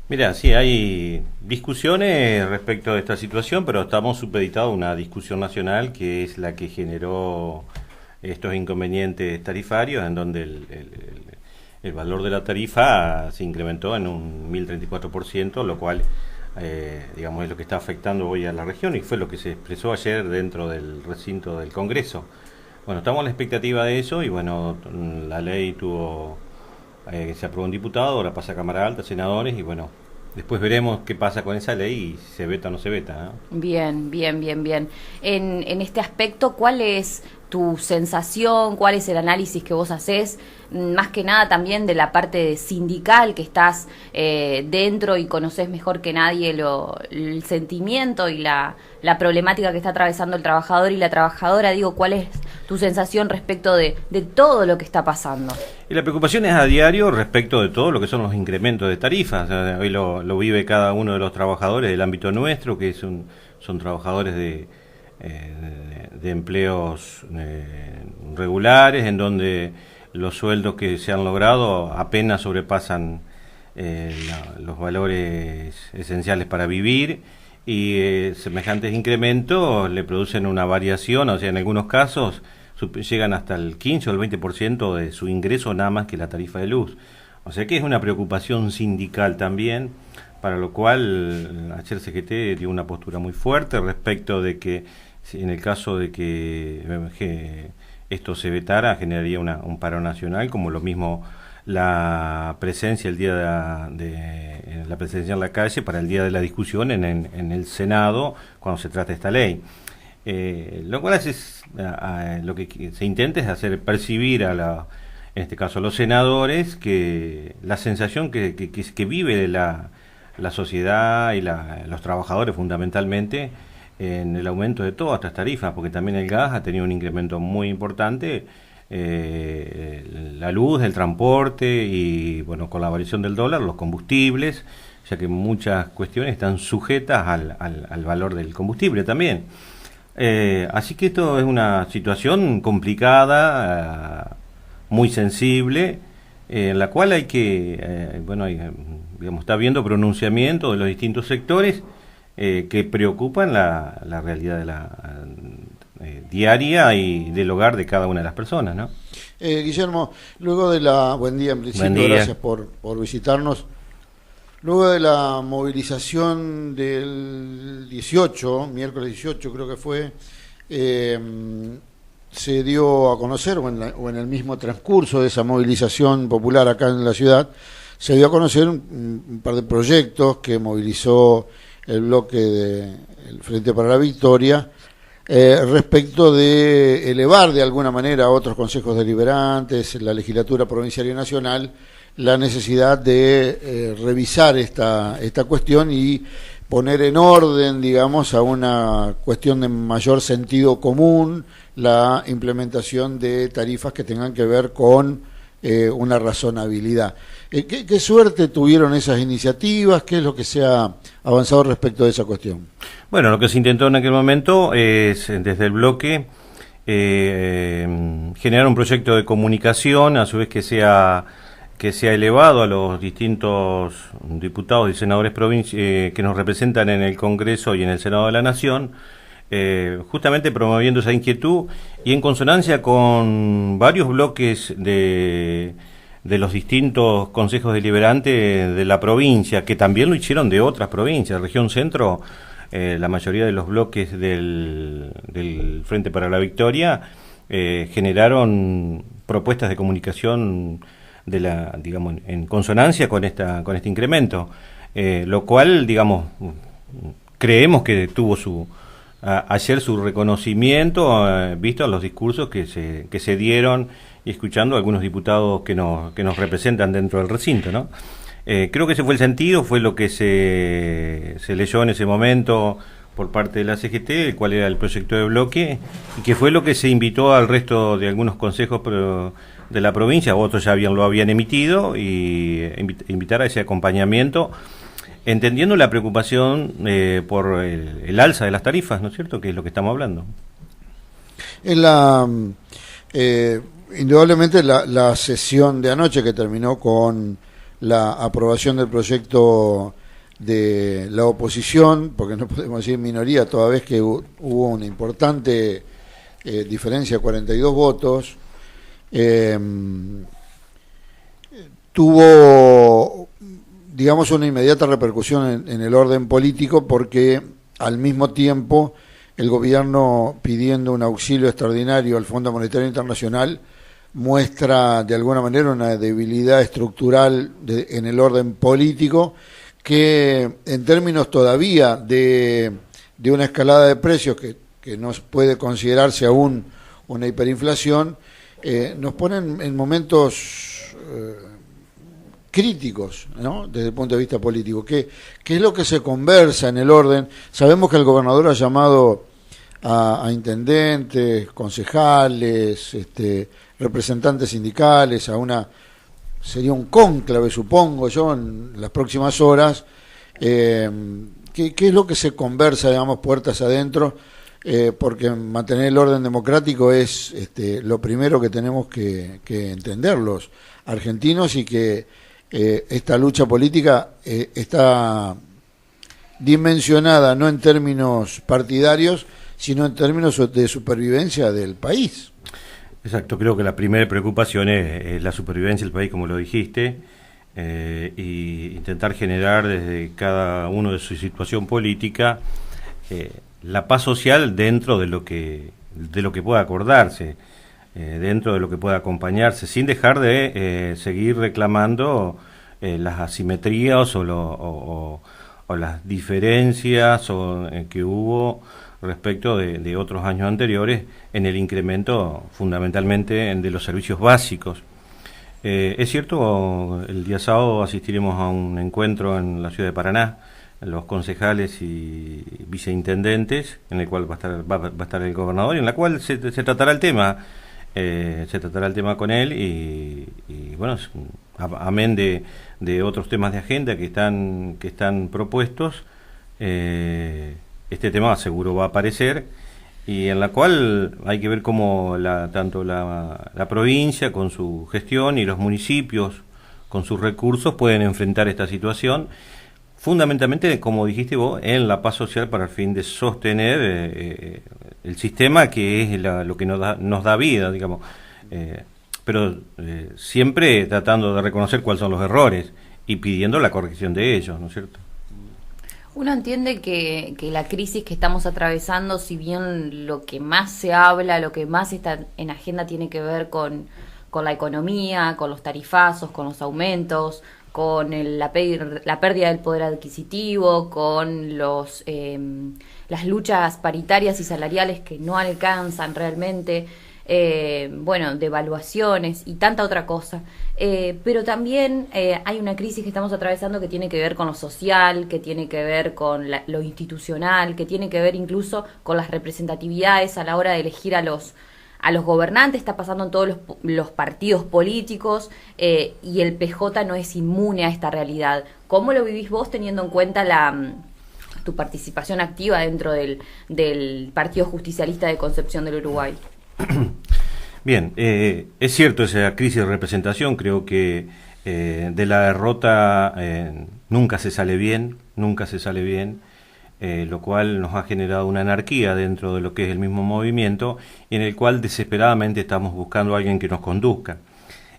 Mira, sí, hay discusiones respecto de esta situación, pero estamos supeditados a una discusión nacional que es la que generó estos inconvenientes tarifarios, en donde el valor de la tarifa se incrementó en un 1034%, lo cual, digamos, es lo que está afectando hoy a la región y fue lo que se expresó ayer dentro del recinto del Congreso. Bueno, estamos a la expectativa de eso y bueno, la ley se aprobó en diputado, ahora pasa a Cámara Alta, senadores y bueno, después veremos qué pasa con esa ley y si se veta o no se veta, ¿no? Bien, bien, bien, bien. En este aspecto, ¿cuál es tu sensación? ¿Cuál es el análisis que vos hacés? Más que nada también de la parte sindical que estás dentro y conocés mejor que nadie el sentimiento y la problemática que está atravesando el trabajador y la trabajadora. Digo, ¿cuál es tu sensación respecto de todo lo que está pasando? Y la preocupación es a diario respecto de todo lo que son los incrementos de tarifas. O sea, hoy lo vive cada uno de los trabajadores del ámbito nuestro, que son trabajadores de empleos regulares, en donde los sueldos que se han logrado apenas sobrepasan los valores esenciales para vivir y semejantes incrementos le producen una variación, o sea, en algunos casos llegan hasta el 15 o el 20% de su ingreso nada más que la tarifa de luz. O sea que es una preocupación sindical también, para lo cual ayer CGT dio una postura muy fuerte respecto de que en el caso de que esto se vetara generaría un paro nacional, como lo mismo la presencia el día la presencia en la calle para el día de la discusión en el Senado cuando se trata esta ley. Lo cual lo que se intenta es hacer percibir en este caso a los senadores, que la sensación que vive la sociedad y los trabajadores fundamentalmente en el aumento de todas estas tarifas, porque también el gas ha tenido un incremento muy importante, la luz, el transporte y bueno, con la variación del dólar, los combustibles, ya que muchas cuestiones están sujetas al valor del combustible también. Así que esto es una situación complicada, muy sensible, en la cual digamos, está habiendo pronunciamiento de los distintos sectores que preocupan la realidad de la diaria y del hogar de cada una de las personas, ¿no? Guillermo, buen día en principio, Buen día. gracias por visitarnos. Luego de la movilización del 18, miércoles 18 creo que fue, se dio a conocer, o en el mismo transcurso de esa movilización popular acá en la ciudad, se dio a conocer un par de proyectos que movilizó el bloque del Frente para la Victoria, respecto de elevar de alguna manera a otros consejos deliberantes, la legislatura provincial y nacional, la necesidad de revisar esta cuestión y poner en orden, digamos, a una cuestión de mayor sentido común, la implementación de tarifas que tengan que ver con una razonabilidad. ¿Qué suerte tuvieron esas iniciativas? ¿Qué es lo que se ha avanzado respecto de esa cuestión? Bueno, lo que se intentó en aquel momento es, desde el bloque, generar un proyecto de comunicación, a su vez que sea elevado a los distintos diputados y senadores que nos representan en el Congreso y en el Senado de la Nación, justamente promoviendo esa inquietud y en consonancia con varios bloques de los distintos consejos deliberantes de la provincia, que también lo hicieron de otras provincias. Región Centro, la mayoría de los bloques del Frente para la Victoria generaron propuestas de comunicación digamos, en consonancia con este incremento, lo cual, digamos, creemos que tuvo ayer su reconocimiento, visto los discursos que se dieron y escuchando a algunos diputados que nos representan dentro del recinto, ¿no? Creo que ese fue el sentido, fue lo que se leyó en ese momento por parte de la CGT, cuál era el proyecto de bloque, y que fue lo que se invitó al resto de algunos consejos de la provincia, otros ya lo habían emitido, y invitar a ese acompañamiento, entendiendo la preocupación por el alza de las tarifas, ¿no es cierto?, que es lo que estamos hablando. Indudablemente la sesión de anoche, que terminó con la aprobación del proyecto de la oposición, porque no podemos decir minoría, toda vez que hubo una importante diferencia, 42 votos, tuvo, digamos, una inmediata repercusión en el orden político, porque al mismo tiempo el gobierno, pidiendo un auxilio extraordinario al Fondo Monetario Internacional, muestra de alguna manera una debilidad estructural en el orden político, que en términos todavía de una escalada de precios que no puede considerarse aún una hiperinflación, nos ponen en momentos críticos, ¿no?, desde el punto de vista político. ¿Qué es lo que se conversa en el orden? Sabemos que el gobernador ha llamado a intendentes, concejales, representantes sindicales, sería un cónclave, supongo yo, en las próximas horas. ¿Qué es lo que se conversa, digamos, puertas adentro? Porque mantener el orden democrático es lo primero que tenemos que entender los argentinos, y que esta lucha política está dimensionada no en términos partidarios, sino en términos de supervivencia del país. Exacto, creo que la primera preocupación es la supervivencia del país, como lo dijiste, y intentar generar desde cada uno de su situación política la paz social dentro de lo que pueda acordarse, dentro de lo que pueda acompañarse, sin dejar de seguir reclamando las asimetrías o las diferencias que hubo respecto de otros años anteriores en el incremento fundamentalmente de los servicios básicos. Es cierto, el día sábado asistiremos a un encuentro en la ciudad de Paraná, los concejales y viceintendentes, en el cual va a estar el gobernador, y en la cual se tratará el tema. Se tratará el tema con él y bueno, amén de otros temas de agenda que están propuestos, este tema seguro va a aparecer, y en la cual hay que ver cómo tanto la provincia con su gestión y los municipios con sus recursos pueden enfrentar esta situación, fundamentalmente, como dijiste vos, en la paz social, para el fin de sostener el sistema, que es lo que nos da vida, digamos, pero siempre tratando de reconocer cuáles son los errores y pidiendo la corrección de ellos, ¿no es cierto? Uno entiende que la crisis que estamos atravesando, si bien lo que más se habla, lo que más está en agenda tiene que ver con la economía, con los tarifazos, con los aumentos, con la pérdida del poder adquisitivo, con las luchas paritarias y salariales que no alcanzan realmente, devaluaciones y tanta otra cosa. Pero también hay una crisis que estamos atravesando que tiene que ver con lo social, que tiene que ver con lo institucional, que tiene que ver incluso con las representatividades a la hora de elegir a los gobernantes. Está pasando en todos los partidos políticos, y el PJ no es inmune a esta realidad. ¿Cómo lo vivís vos, teniendo en cuenta tu participación activa dentro del Partido Justicialista de Concepción del Uruguay? Bien, es cierto esa crisis de representación. Creo que de la derrota nunca se sale bien, lo cual nos ha generado una anarquía dentro de lo que es el mismo movimiento, y en el cual desesperadamente estamos buscando a alguien que nos conduzca.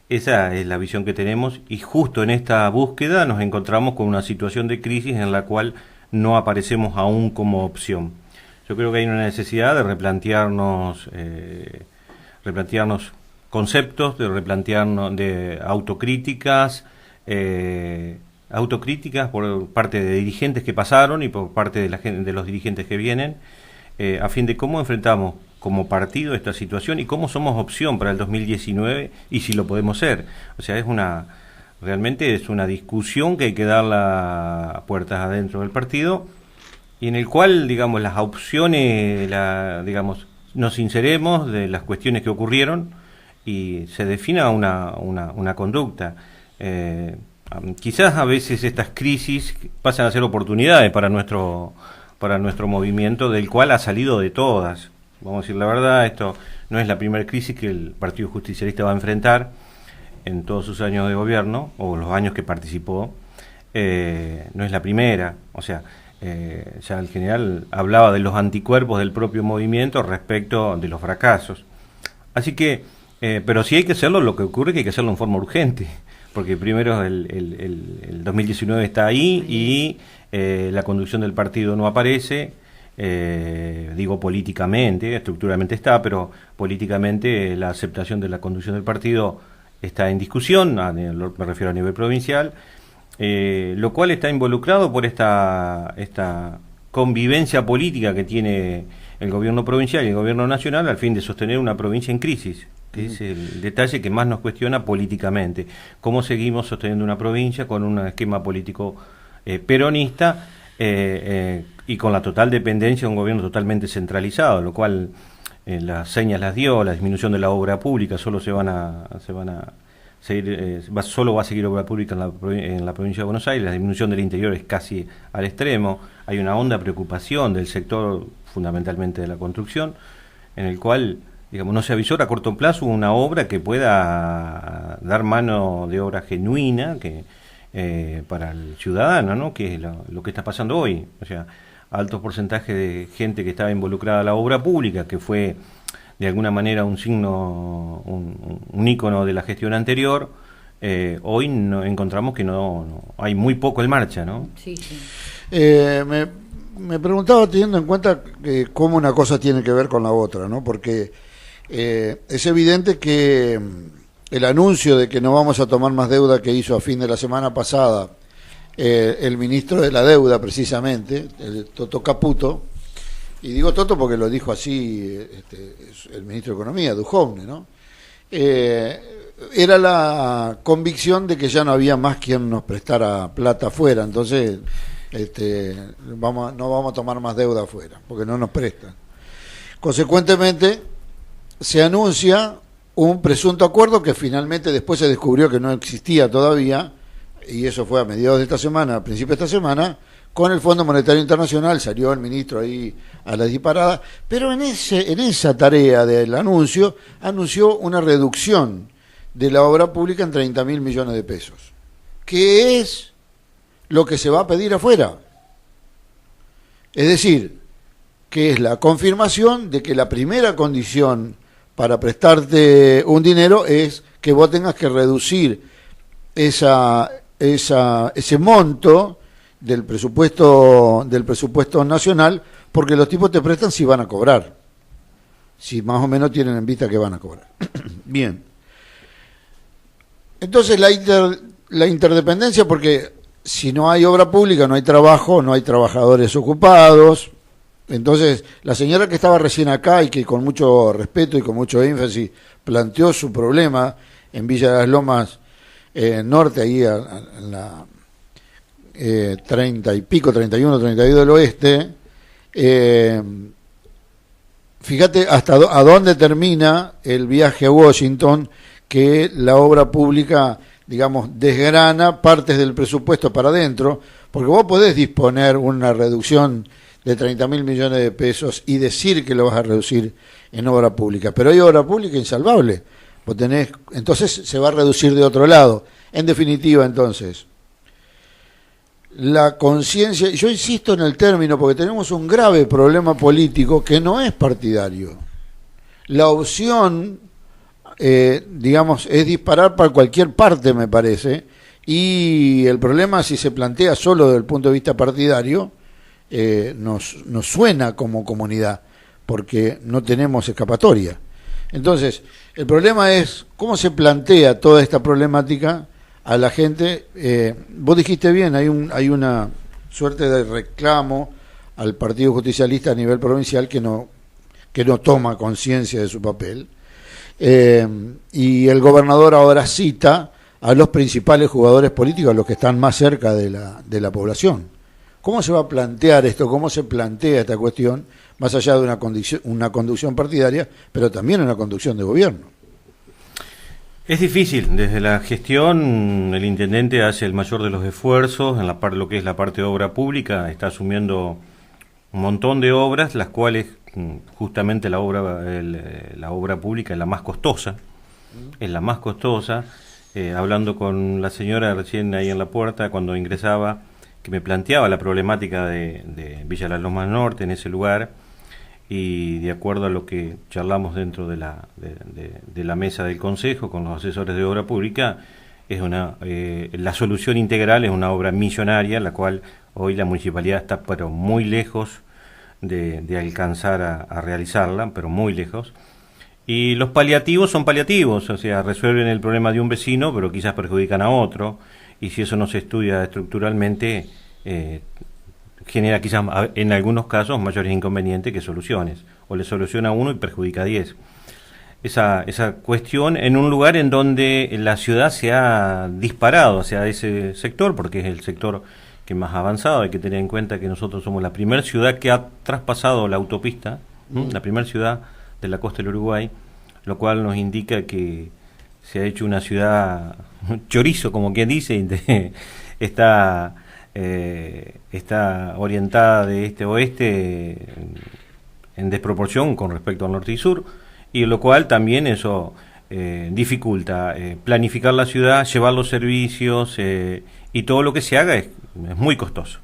Esa es la visión que tenemos, y justo en esta búsqueda nos encontramos con una situación de crisis en la cual no aparecemos aún como opción. Yo creo que hay una necesidad de replantearnos conceptos, de replantearnos de autocríticas por parte de dirigentes que pasaron y por parte de los dirigentes que vienen, a fin de cómo enfrentamos como partido esta situación y cómo somos opción para el 2019 y si lo podemos ser. O sea, realmente es una discusión que hay que darla a puertas adentro del partido, y en el cual, digamos, las opciones, nos inseremos de las cuestiones que ocurrieron y se defina una conducta. Quizás a veces estas crisis pasan a ser oportunidades para nuestro movimiento, del cual ha salido de todas. Vamos a decir la verdad, esto no es la primera crisis que el Partido Justicialista va a enfrentar. en todos sus años de gobierno, o los años que participó, no es la primera. O sea, ya el general hablaba de los anticuerpos del propio movimiento respecto de los fracasos. Así que, pero si hay que hacerlo, lo que ocurre es que hay que hacerlo en forma urgente, porque primero el 2019 está ahí y la conducción del partido no aparece. Digo políticamente, estructuralmente está, pero políticamente la aceptación de la conducción del partido está en discusión, me refiero a nivel provincial, lo cual está involucrado por esta convivencia política que tiene el gobierno provincial y el gobierno nacional al fin de sostener una provincia en crisis, que es el detalle que más nos cuestiona políticamente. ¿Cómo seguimos sosteniendo una provincia con un esquema político peronista y con la total dependencia de un gobierno totalmente centralizado, lo cual las señas las dio, la disminución de la obra pública, solo solo va a seguir obra pública en la provincia de Buenos Aires, la disminución del interior es casi al extremo, hay una honda preocupación del sector, fundamentalmente de la construcción, en el cual, digamos, no se avisora a corto plazo una obra que pueda dar mano de obra genuina para el ciudadano, ¿no? Que es lo que está pasando hoy. O sea, altos porcentajes de gente que estaba involucrada en la obra pública, que fue de alguna manera un signo, un ícono de la gestión anterior, hoy encontramos que no hay muy poco en marcha, ¿no? Sí, sí. Me preguntaba, teniendo en cuenta cómo una cosa tiene que ver con la otra, ¿no? Porque es evidente que el anuncio de que no vamos a tomar más deuda que hizo a fin de la semana pasada el ministro de la deuda, precisamente, el Toto Caputo, y digo Toto porque lo dijo así el ministro de Economía, Duhovne, ¿no? Era la convicción de que ya no había más quien nos prestara plata afuera, entonces no vamos a tomar más deuda afuera, porque no nos prestan. Consecuentemente, se anuncia un presunto acuerdo que finalmente después se descubrió que no existía todavía, y eso fue a mediados de esta semana, a principios de esta semana, con el Fondo Monetario Internacional. Salió el ministro ahí a la disparada, pero en esa tarea del anuncio una reducción de la obra pública en 30.000 millones de pesos, que es lo que se va a pedir afuera. Es decir, que es la confirmación de que la primera condición para prestarte un dinero es que vos tengas que reducir ese monto del presupuesto nacional, porque los tipos te prestan si van a cobrar, si más o menos tienen en vista que van a cobrar. Bien. Entonces la interdependencia, porque si no hay obra pública, no hay trabajo, no hay trabajadores ocupados. Entonces, la señora que estaba recién acá y que con mucho respeto y con mucho énfasis planteó su problema en Villa de las Lomas Norte, ahí en la 30 y pico, 31, 32 del oeste, fíjate a dónde termina el viaje a Washington, que la obra pública, digamos, desgrana partes del presupuesto para adentro, porque vos podés disponer una reducción de 30.000 millones de pesos y decir que lo vas a reducir en obra pública, pero hay obra pública insalvable, entonces se va a reducir de otro lado. En definitiva, entonces, la conciencia, yo insisto en el término porque tenemos un grave problema político que no es partidario. La opción, digamos, es disparar para cualquier parte, me parece, y el problema, si se plantea solo desde el punto de vista partidario, nos suena como comunidad, porque no tenemos escapatoria. Entonces, el problema es cómo se plantea toda esta problemática a la gente. Vos dijiste bien, hay una suerte de reclamo al Partido Justicialista a nivel provincial que no toma conciencia de su papel, y el gobernador ahora cita a los principales jugadores políticos, a los que están más cerca de la población. ¿Cómo se va a plantear esto? ¿Cómo se plantea esta cuestión, más allá de una conducción partidaria, pero también una conducción de gobierno? Es difícil. Desde la gestión, el intendente hace el mayor de los esfuerzos en lo que es la parte de obra pública, está asumiendo un montón de obras, las cuales justamente la obra pública es la más costosa, hablando con la señora recién ahí en la puerta cuando ingresaba, que me planteaba la problemática de Villa Las Lomas Norte en ese lugar, y de acuerdo a lo que charlamos dentro de la mesa del Consejo con los asesores de obra pública, es la solución integral es una obra millonaria, la cual hoy la municipalidad está pero muy lejos de alcanzar a realizarla, pero muy lejos. Y los paliativos son paliativos, o sea, resuelven el problema de un vecino, pero quizás perjudican a otro, y si eso no se estudia estructuralmente, genera quizás en algunos casos mayores inconvenientes que soluciones, o le soluciona a uno y perjudica a 10. Esa cuestión en un lugar en donde la ciudad se ha disparado hacia ese sector, porque es el sector que más ha avanzado. Hay que tener en cuenta que nosotros somos la primera ciudad que ha traspasado la autopista, la primera ciudad de la costa del Uruguay, lo cual nos indica que se ha hecho una ciudad chorizo, como quien dice, está orientada de este a oeste en desproporción con respecto al norte y sur, y lo cual también eso dificulta planificar la ciudad, llevar los servicios, y todo lo que se haga es muy costoso,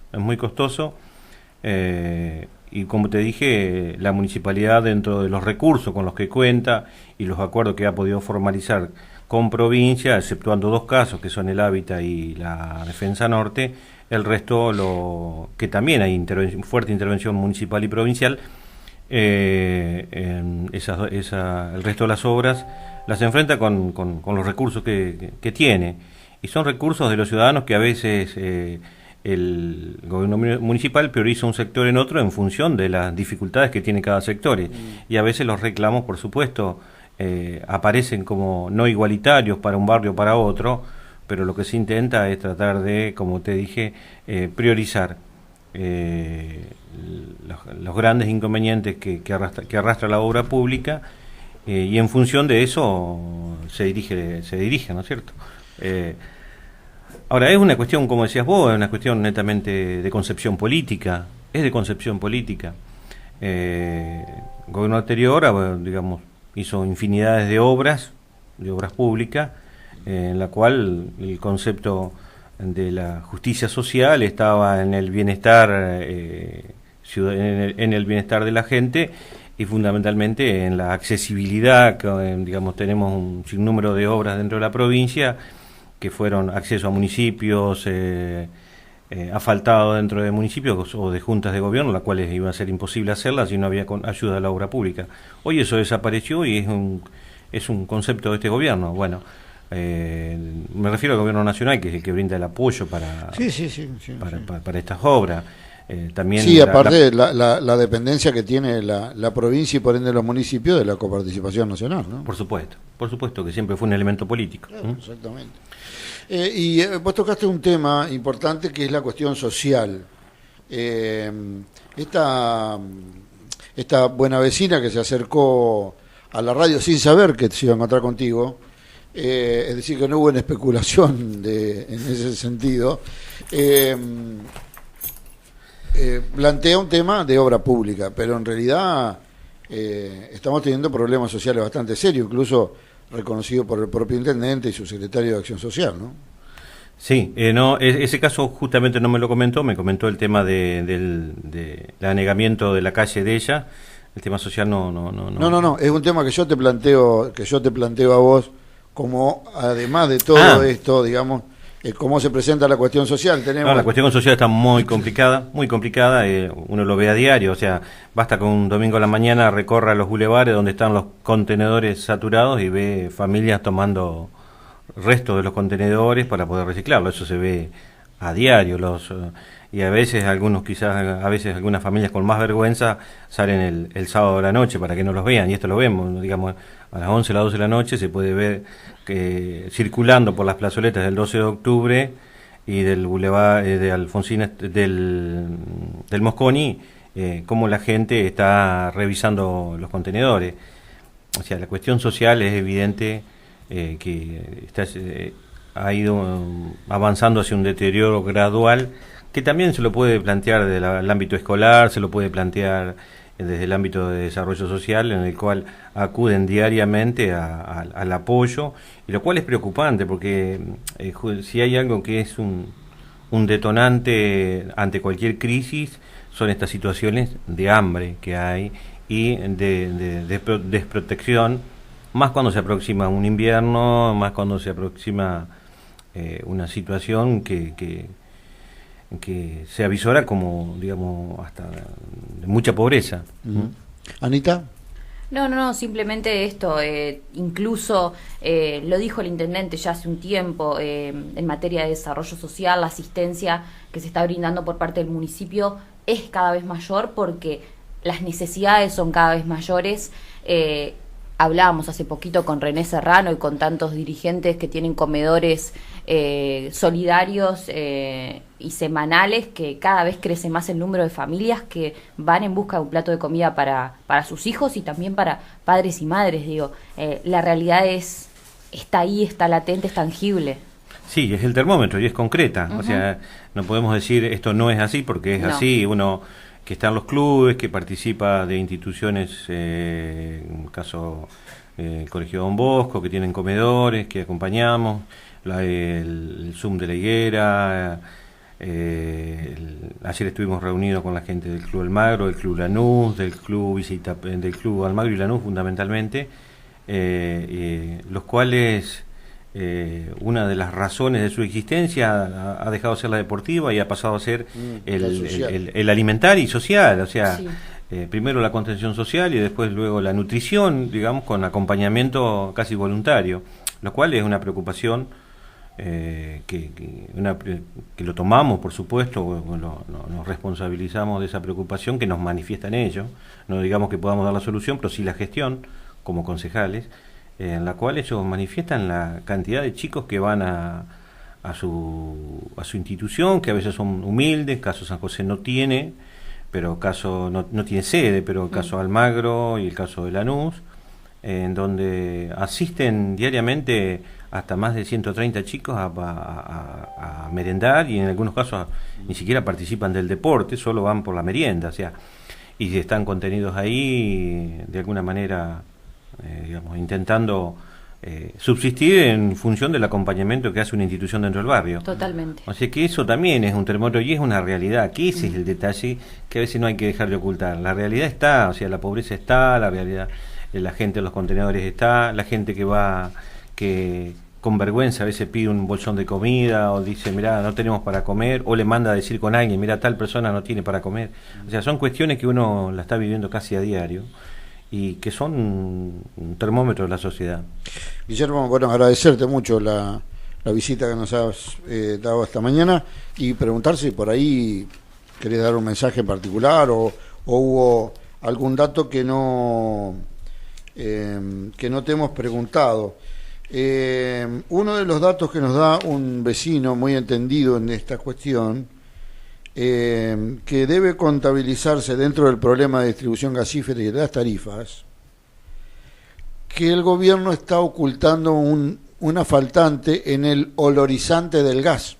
y como te dije, la municipalidad, dentro de los recursos con los que cuenta y los acuerdos que ha podido formalizar con provincia, exceptuando 2 casos que son el Hábitat y la Defensa Norte, el resto, que también hay fuerte intervención municipal y provincial, el resto de las obras las enfrenta con los recursos que tiene, y son recursos de los ciudadanos que a veces el gobierno municipal prioriza un sector en otro en función de las dificultades que tiene cada sector, y a veces los reclamos, por supuesto, aparecen como no igualitarios para un barrio o para otro, pero lo que se intenta es tratar de, como te dije, priorizar los grandes inconvenientes que arrastra la obra pública, y en función de eso se dirige, ¿no es cierto? Ahora, es una cuestión, como decías vos, es una cuestión netamente de concepción política, El gobierno anterior, digamos, hizo infinidades de obras públicas, en la cual el concepto de la justicia social estaba en el bienestar, en el bienestar de la gente, y fundamentalmente en la accesibilidad. Digamos, tenemos un sinnúmero de obras dentro de la provincia que fueron acceso a municipios, asfaltado dentro de municipios o de juntas de gobierno, las cuales iba a ser imposible hacerlas si no había ayuda a la obra pública. Hoy eso desapareció y es un concepto de este gobierno. Bueno, me refiero al gobierno nacional, que es el que brinda el apoyo para estas obras. También sí, aparte la dependencia que tiene la provincia y por ende los municipios de la coparticipación nacional, ¿no? Por supuesto que siempre fue un elemento político. Claro, exactamente. Y vos tocaste un tema importante que es la cuestión social. Esta buena vecina que se acercó a la radio sin saber que se iba a encontrar contigo, es decir, que no hubo una especulación en ese sentido, plantea un tema de obra pública, pero en realidad estamos teniendo problemas sociales bastante serios, incluso reconocido por el propio intendente y su secretario de Acción Social, ¿no? Sí, ese caso justamente no me lo comentó, me comentó el tema del anegamiento de la calle de ella. El tema social no, es un tema que yo te planteo a vos, como además de todo esto, digamos, cómo se presenta la cuestión social. La cuestión social está muy complicada, uno lo ve a diario, o sea, basta que un domingo a la mañana recorra los bulevares donde están los contenedores saturados y ve familias tomando restos de los contenedores para poder reciclarlo. Eso se ve a diario, y a veces algunas familias con más vergüenza salen el sábado de la noche para que no los vean, y esto lo vemos, digamos, a las 11, a las 12 de la noche se puede ver que circulando por las plazoletas del 12 de octubre y del Boulevard de Alfonsín, del Mosconi, cómo la gente está revisando los contenedores. O sea, la cuestión social es evidente, que ha ido avanzando hacia un deterioro gradual, que también se lo puede plantear del ámbito escolar, se lo puede plantear desde el ámbito de desarrollo social, en el cual acuden diariamente al apoyo, y lo cual es preocupante, porque si hay algo que es un detonante ante cualquier crisis, son estas situaciones de hambre que hay y de desprotección, más cuando se aproxima un invierno, más cuando se aproxima una situación que se avisora como, digamos, hasta de mucha pobreza. Anita. No, simplemente esto, incluso lo dijo el intendente ya hace un tiempo, en materia de desarrollo social, la asistencia que se está brindando por parte del municipio es cada vez mayor porque las necesidades son cada vez mayores. Hablábamos hace poquito con René Serrano y con tantos dirigentes que tienen comedores solidarios y semanales, que cada vez crece más el número de familias que van en busca de un plato de comida para sus hijos y también para padres y madres. Digo, la realidad está ahí, está latente, es tangible. Sí, es el termómetro y es concreta. O sea, no podemos decir esto no es así porque es así. Uno que está en los clubes, que participa de instituciones, en el caso el Colegio Don Bosco, que tienen comedores, que acompañamos, el Zoom de la Higuera. Ayer estuvimos reunidos con la gente del Club Almagro, del Club Lanús, del Club Almagro y Lanús fundamentalmente, los cuales una de las razones de su existencia ha dejado de ser la deportiva y ha pasado a ser el alimentar y social, o sea, sí. Primero la contención social y después luego la nutrición, digamos, con acompañamiento casi voluntario, lo cual es una preocupación que lo tomamos, por supuesto, nos responsabilizamos de esa preocupación que nos manifiestan ellos, no digamos que podamos dar la solución, pero sí la gestión como concejales, en la cual ellos manifiestan la cantidad de chicos que van a su institución, que a veces son humildes. Caso San José no tiene, pero caso no tiene sede, pero el caso Almagro y el caso de Lanús, en donde asisten diariamente hasta más de 130 chicos a merendar, y en algunos casos ni siquiera participan del deporte, solo van por la merienda, o sea, y están contenidos ahí de alguna manera, digamos, intentando subsistir en función del acompañamiento que hace una institución dentro del barrio. Totalmente. O sea que eso también es un termómetro y es una realidad, que ese es el detalle que a veces no hay que dejar de ocultar. La realidad está, o sea, la pobreza está, la realidad, la gente en los contenedores está, la gente que con vergüenza a veces pide un bolsón de comida o dice, mirá, no tenemos para comer, o le manda a decir con alguien, mirá, tal persona no tiene para comer. O sea, son cuestiones que uno la está viviendo casi a diario y que son un termómetro de la sociedad. Guillermo, bueno, agradecerte mucho la visita que nos has dado esta mañana y preguntar si por ahí querés dar un mensaje en particular o hubo algún dato que no te hemos preguntado. Uno de los datos que nos da un vecino muy entendido en esta cuestión, que debe contabilizarse dentro del problema de distribución gasífera y de las tarifas, que el gobierno está ocultando una faltante en el olorizante del gas,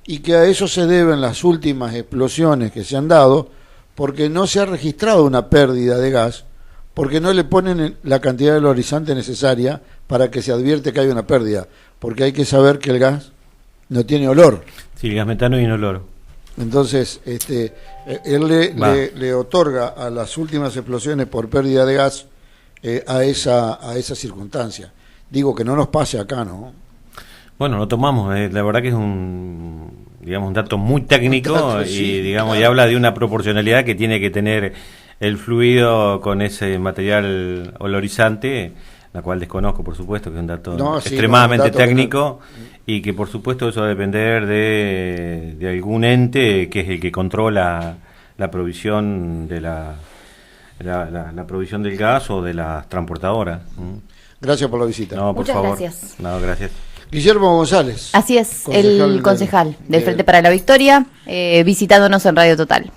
y que a eso se deben las últimas explosiones que se han dado, porque no se ha registrado una pérdida de gas, porque no le ponen la cantidad de olorizante necesaria para que se advierte que hay una pérdida, porque hay que saber que el gas no tiene olor. Sí, el gas metano y olor. Entonces, él le otorga a las últimas explosiones por pérdida de gas a esa circunstancia. Digo que no nos pase acá, ¿no? Bueno, lo tomamos, la verdad que es un dato muy técnico y digamos, claro, y habla de una proporcionalidad que tiene que tener el fluido con ese material olorizante, la cual desconozco, por supuesto, que es un dato extremadamente técnico, y que por supuesto eso va a depender de algún ente que es el que controla la provisión de la provisión del gas o de las transportadoras. Gracias por la visita. No, por Muchas favor. Gracias. No, gracias. Guillermo González. Así es, el concejal del Frente para la Victoria, visitándonos en Radio Total.